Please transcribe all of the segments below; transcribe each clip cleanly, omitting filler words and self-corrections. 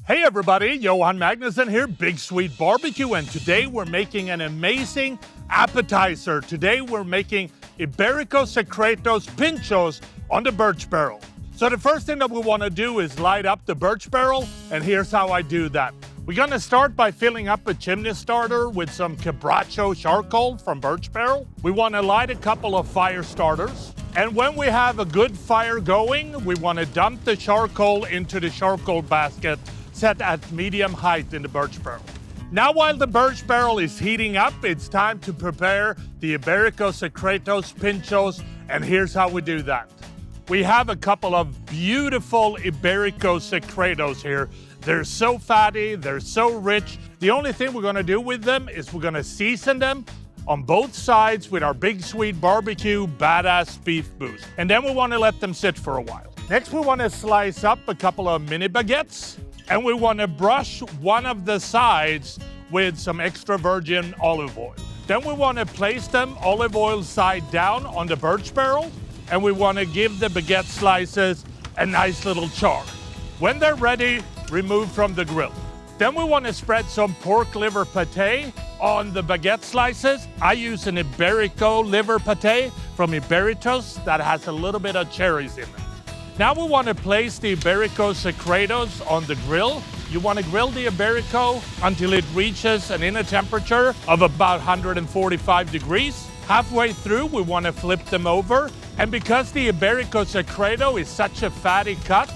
Hey everybody, Johan Magnusson here, Big Swede Barbecue, and today we're making an amazing appetizer. Today we're making Iberico Secretos Pintxos on the Burch Barrel. So the first thing that we want to do is light up the Burch Barrel, and here's how I do that. We're going to start by filling up a chimney starter with some quebracho charcoal from Burch Barrel. We want to light a couple of fire starters. And when we have a good fire going, we want to dump the charcoal into the charcoal basket set at medium height in the Burch Barrel. Now while the Burch Barrel is heating up, it's time to prepare the Iberico Secretos Pintxos, and here's how we do that. We have a couple of beautiful Iberico Secretos here. They're so fatty, they're so rich. The only thing we're gonna do with them is we're gonna season them on both sides with our Big Swede Barbecue Badass Beef Boost. And then we wanna let them sit for a while. Next, we wanna slice up a couple of mini baguettes, and we wanna brush one of the sides with some extra virgin olive oil. Then we wanna place them olive oil side down on the Burch Barrel, and we wanna give the baguette slices a nice little char. When they're ready, remove from the grill. Then we wanna spread some pork liver pate on the baguette slices. I use an Iberico liver pate from Iberitos that has a little bit of cherries in it. Now we want to place the Iberico Secretos on the grill. You want to grill the Iberico until it reaches an inner temperature of about 145 degrees. Halfway through, we want to flip them over. And because the Iberico Secreto is such a fatty cut,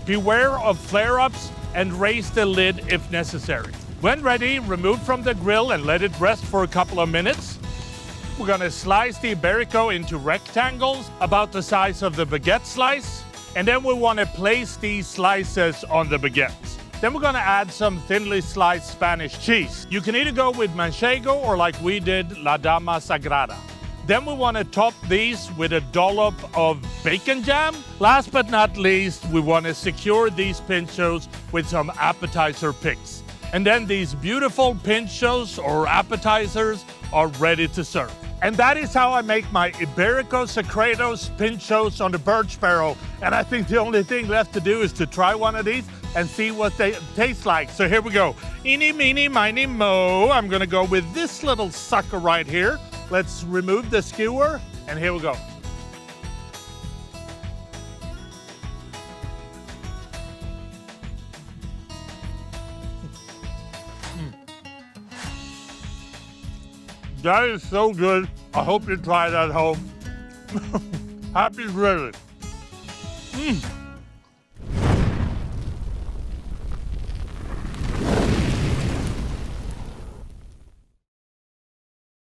beware of flare-ups and raise the lid if necessary. When ready, remove from the grill and let it rest for a couple of minutes. We're going to slice the Iberico into rectangles about the size of the baguette slice. And then we want to place these slices on the baguettes. Then we're going to add some thinly sliced Spanish cheese. You can either go with manchego or, like we did, La Dama Sagrada. Then we want to top these with a dollop of bacon jam. Last but not least, we want to secure these pinchos with some appetizer picks. And then these beautiful pinchos or appetizers are ready to serve. And that is how I make my Iberico Secretos Pintxos on the Burch Barrel. And I think the only thing left to do is to try one of these and see what they taste like. So here we go. Eeny, meeny, miny, mo. I'm gonna go with this little sucker right here. Let's remove the skewer, and here we go. That is so good. I hope you try it at home. Happy grilling.